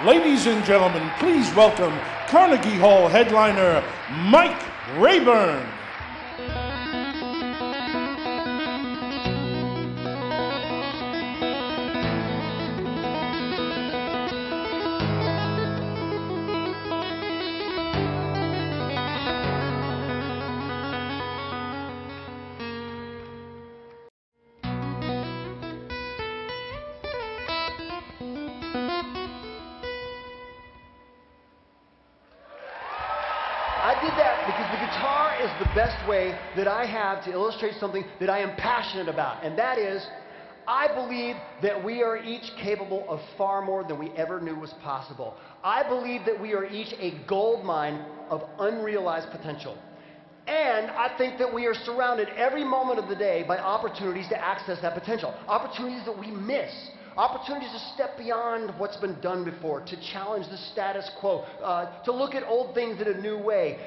Ladies and gentlemen, please welcome Carnegie Hall headliner Mike Rayburn. I did that because the guitar is the best way that I have to illustrate something that I am passionate about, and that is, I believe that we are each capable of far more than we ever knew was possible. I believe that we are each a gold mine of unrealized potential. And I think that we are surrounded every moment of the day by opportunities to access that potential, opportunities that we miss. Opportunities to step beyond what's been done before, to challenge the status quo, to look at old things in a new way.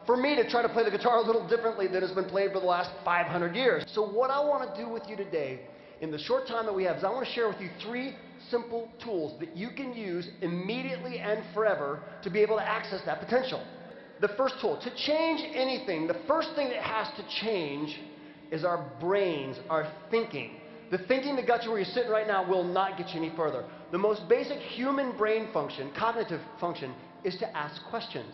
For me to try to play the guitar a little differently than has been played for the last 500 years. So what I want to do with you today, in the short time that we have, is I want to share with you 3 simple tools that you can use immediately and forever to be able to access that potential. The first tool, to change anything, the first thing that has to change is our brains, our thinking. The thinking that got you where you're sitting right now will not get you any further. The most basic human brain function, cognitive function, is to ask questions.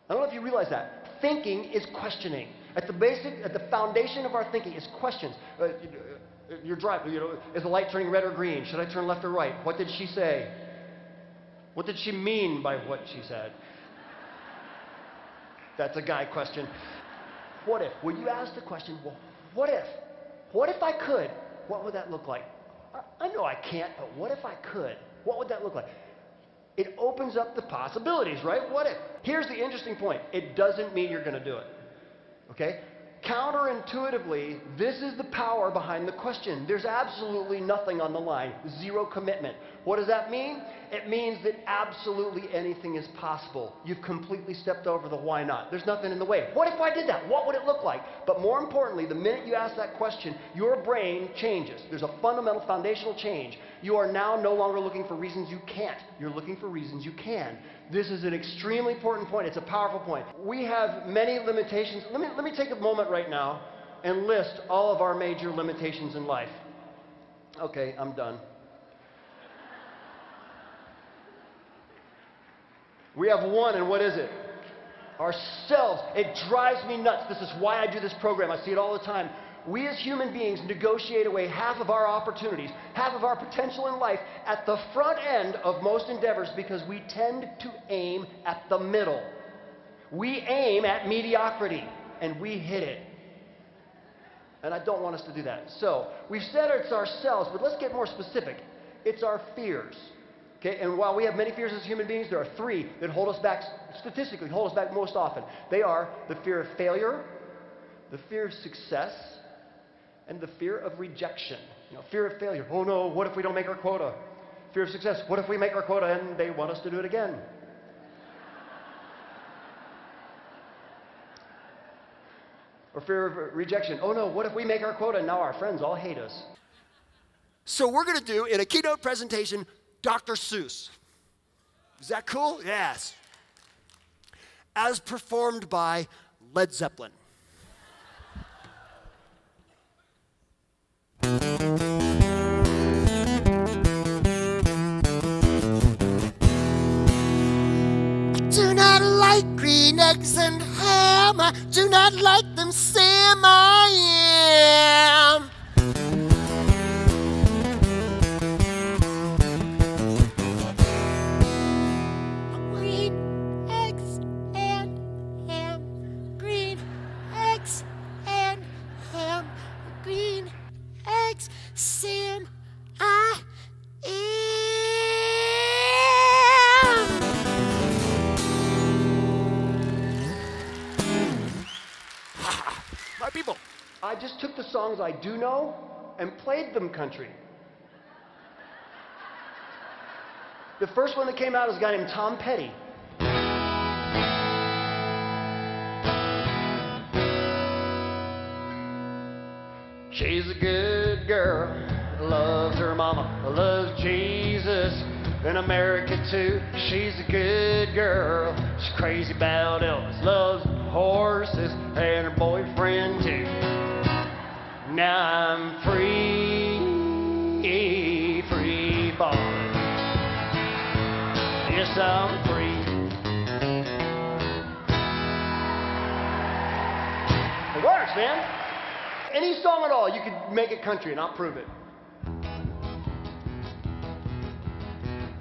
I don't know if you realize that. Thinking is questioning. At the foundation of our thinking is questions. You're driving, is the light turning red or green? Should I turn left or right? What did she say? What did she mean by what she said? That's a guy question. What if? When you ask the question, well, what if? What if I could? What would that look like? I know I can't, but what if I could? What would that look like? It opens up the possibilities, right? What if? Here's the interesting point. It doesn't mean you're going to do it. Okay? Counterintuitively, this is the power behind the question. There's absolutely nothing on the line. Zero commitment. What does that mean? It means that absolutely anything is possible. You've completely stepped over the why not. There's nothing in the way. What if I did that? What would it look like? But more importantly, the minute you ask that question, your brain changes. There's a fundamental foundational change. You are now no longer looking for reasons you can't. You're looking for reasons you can. This is an extremely important point. It's a powerful point. We have many limitations. Let me take a moment right now and list all of our major limitations in life. Okay, I'm done. We have one, and what is it? Ourselves. It drives me nuts. This is why I do this program. I see it all the time. We as human beings negotiate away half of our opportunities, half of our potential in life at the front end of most endeavors because we tend to aim at the middle. We aim at mediocrity, and we hit it. And I don't want us to do that. So we've said it's ourselves, but let's get more specific. It's our fears. Okay? And while we have many fears as human beings, there are 3 that hold us back, statistically hold us back most often. They are the fear of failure, the fear of success, and the fear of rejection. Fear of failure. Oh no, what if we don't make our quota? Fear of success. What if we make our quota and they want us to do it again? Or fear of rejection. Oh no, what if we make our quota and now our friends all hate us? So we're going to do, in a keynote presentation, Dr. Seuss. Is that cool? Yes. As performed by Led Zeppelin. Do not like green eggs and ham. I do not like them, Sam. I am. Green eggs and ham. Green eggs and ham. Green eggs, Sam. I am. My people, I just took the songs I do know and played them country. The first one that came out is a guy named Tom Petty. She's a good girl, loves her mama, loves Jesus. in America too. She's a good girl. She's crazy about Elvis, loves horses, and her boyfriend too. Now I'm free, free falling. Yes, I'm free. It works, man. Any song at all, you could make it country and I'll prove it.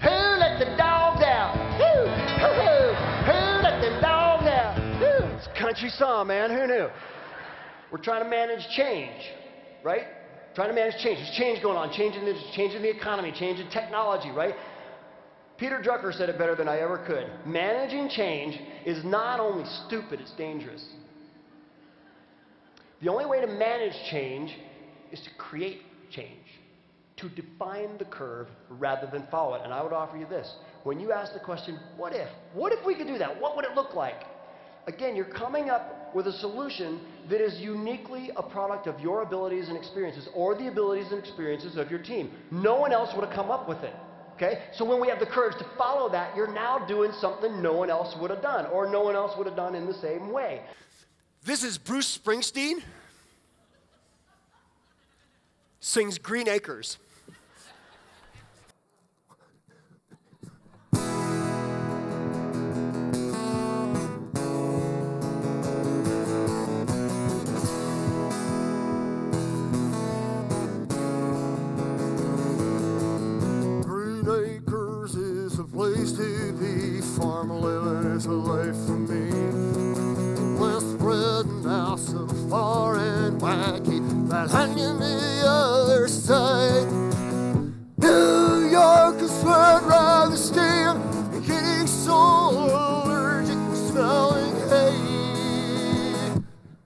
Who let the dogs out? Woo! Who let the dogs out? Woo! It's a country song, man. Who knew? We're trying to manage change, right? Trying to manage change. There's change going on, changing the economy, changing technology, right? Peter Drucker said it better than I ever could. Managing change is not only stupid, it's dangerous. The only way to manage change is to create change, to define the curve rather than follow it. And I would offer you this. When you ask the question, what if? What if we could do that? What would it look like? Again, you're coming up with a solution that is uniquely a product of your abilities and experiences, or the abilities and experiences of your team. No one else would have come up with it. Okay? So when we have the courage to follow that, you're now doing something no one else would have done, or no one else would have done in the same way. This is Bruce Springsteen. Sings Green Acres. Green Acres is a place to be. Farm living is a life for me. We're spreading out so far and wacky that hanging the other side. New York is where I'd rather stay. And getting so allergic to smelling hay.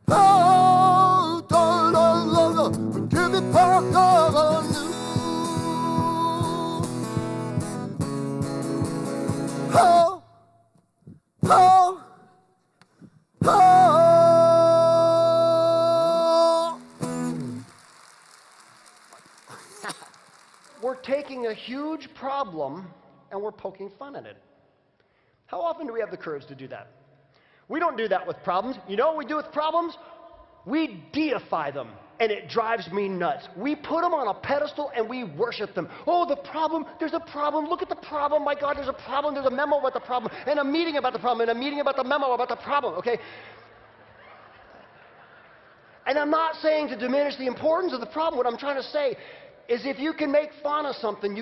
Oh, darling, I love you, but give me back all I knew. Oh, oh, oh. We're taking a huge problem and we're poking fun at it. How often do we have the courage to do that? We don't do that with problems. You know what we do with problems? We deify them, and it drives me nuts. We put them on a pedestal and we worship them. Oh, the problem, there's a problem. Look at the problem. My God, there's a problem. There's a memo about the problem, and a meeting about the problem, and a meeting about the memo about the problem, okay? And I'm not saying to diminish the importance of the problem. What I'm trying to say is if you can make fun of something,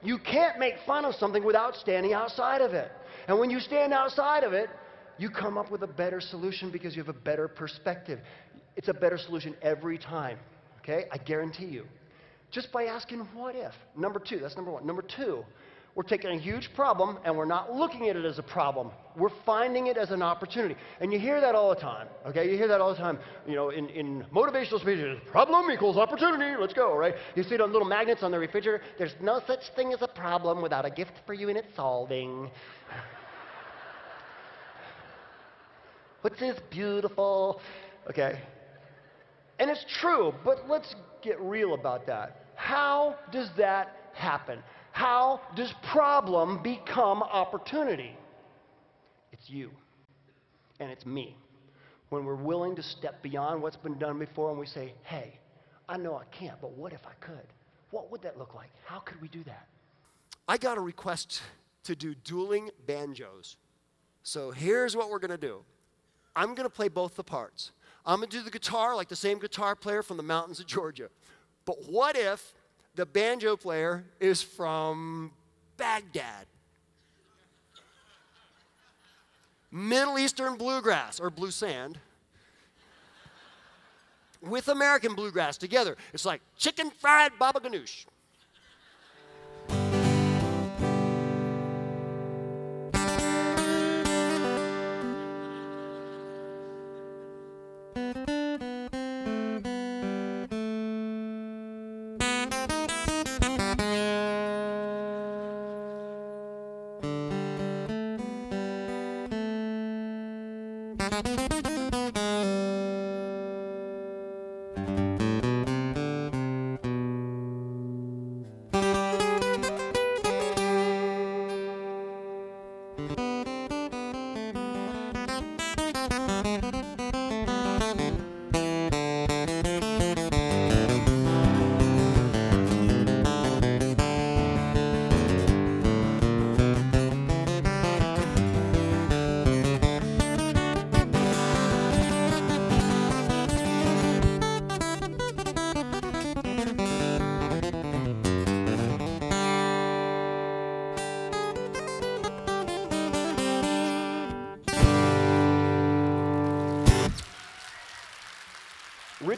you can't make fun of something without standing outside of it. And when you stand outside of it, you come up with a better solution because you have a better perspective. It's a better solution every time, okay? I guarantee you. Just by asking what if. Number two, that's number one. Number two, we're taking a huge problem and we're not looking at it as a problem. We're finding it as an opportunity. And you hear that all the time, okay? You hear that all the time, you know, in motivational speeches. Problem equals opportunity, let's go, right? You see it on little magnets on the refrigerator. There's no such thing as a problem without a gift for you in its solving. What's this beautiful, okay? And it's true, but let's get real about that. How does that happen? How does problem become opportunity? It's you and it's me. When we're willing to step beyond what's been done before and we say, hey, I know I can't, but what if I could? What would that look like? How could we do that? I got a request to do dueling banjos. So here's what we're going to do. I'm going to play both the parts. I'm going to do the guitar like the same guitar player from the mountains of Georgia. But what if the banjo player is from Baghdad? Middle Eastern bluegrass, or blue sand, with American bluegrass together. It's like chicken fried baba ganoush.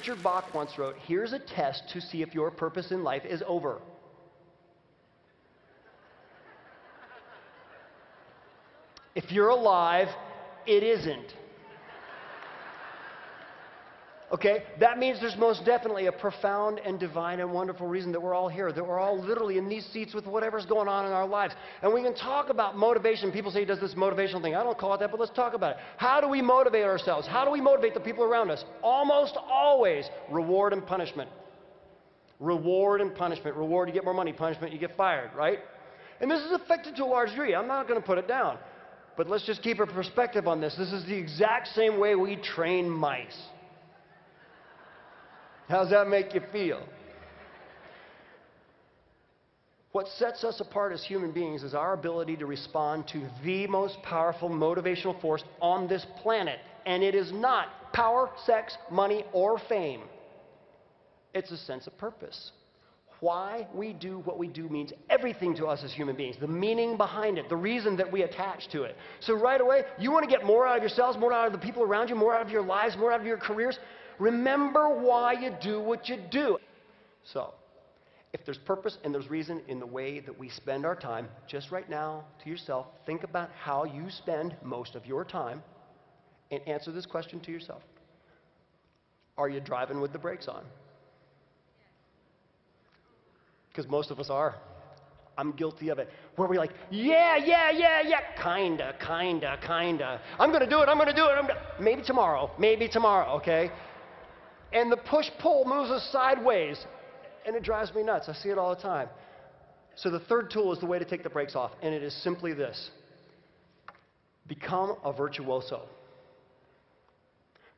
Richard Bach once wrote, "Here's a test to see if your purpose in life is over." If you're alive, it isn't. Okay? That means there's most definitely a profound and divine and wonderful reason that we're all here, that we're all literally in these seats with whatever's going on in our lives. And we can talk about motivation. People say he does this motivational thing. I don't call it that, but let's talk about it. How do we motivate ourselves? How do we motivate the people around us? Almost always reward and punishment. Reward and punishment. Reward, you get more money. Punishment, you get fired, right? And this is affected to a large degree. I'm not going to put it down. But let's just keep a perspective on this. This is the exact same way we train mice. How's that make you feel? What sets us apart as human beings is our ability to respond to the most powerful motivational force on this planet. And it is not power, sex, money, or fame. It's a sense of purpose. Why we do what we do means everything to us as human beings. The meaning behind it, the reason that we attach to it. So right away, you want to get more out of yourselves, more out of the people around you, more out of your lives, more out of your careers. Remember why you do what you do. So, if there's purpose and there's reason in the way that we spend our time, just right now to yourself, think about how you spend most of your time and answer this question to yourself. Are you driving with the brakes on? Because most of us are. I'm guilty of it. Where we're like, yeah, kinda. I'm gonna do it, maybe tomorrow, okay? And the push-pull moves us sideways, and it drives me nuts. I see it all the time. So the third tool is the way to take the brakes off, and it is simply this. Become a virtuoso.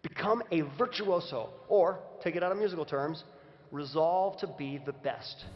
Become a virtuoso, or, take it out of musical terms, resolve to be the best.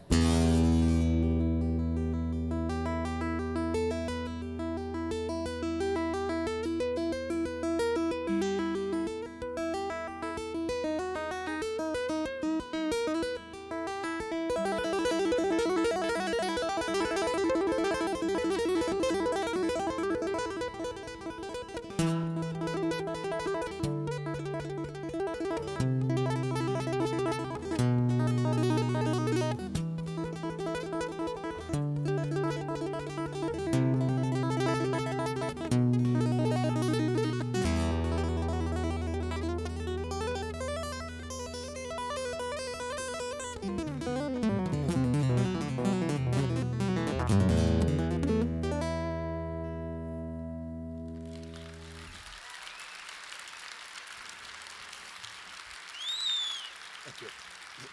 Thank you.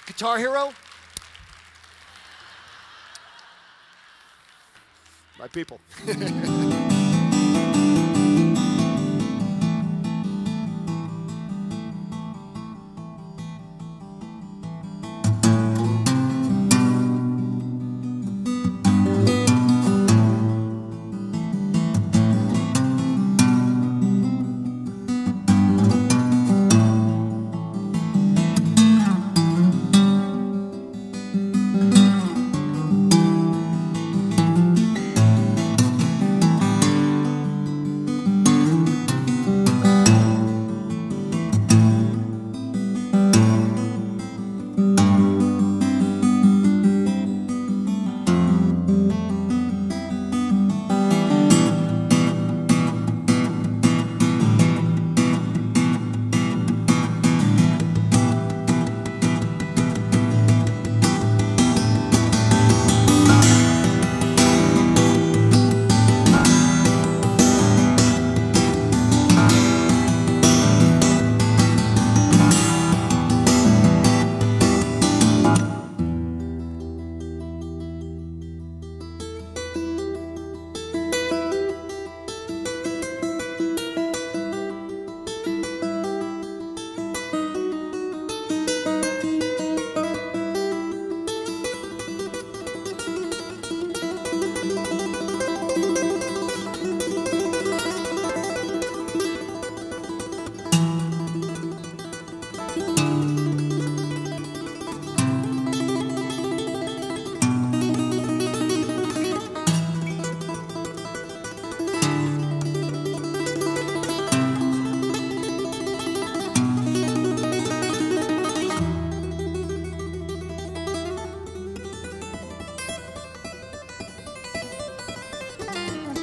Guitar hero? My people.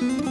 Thank you.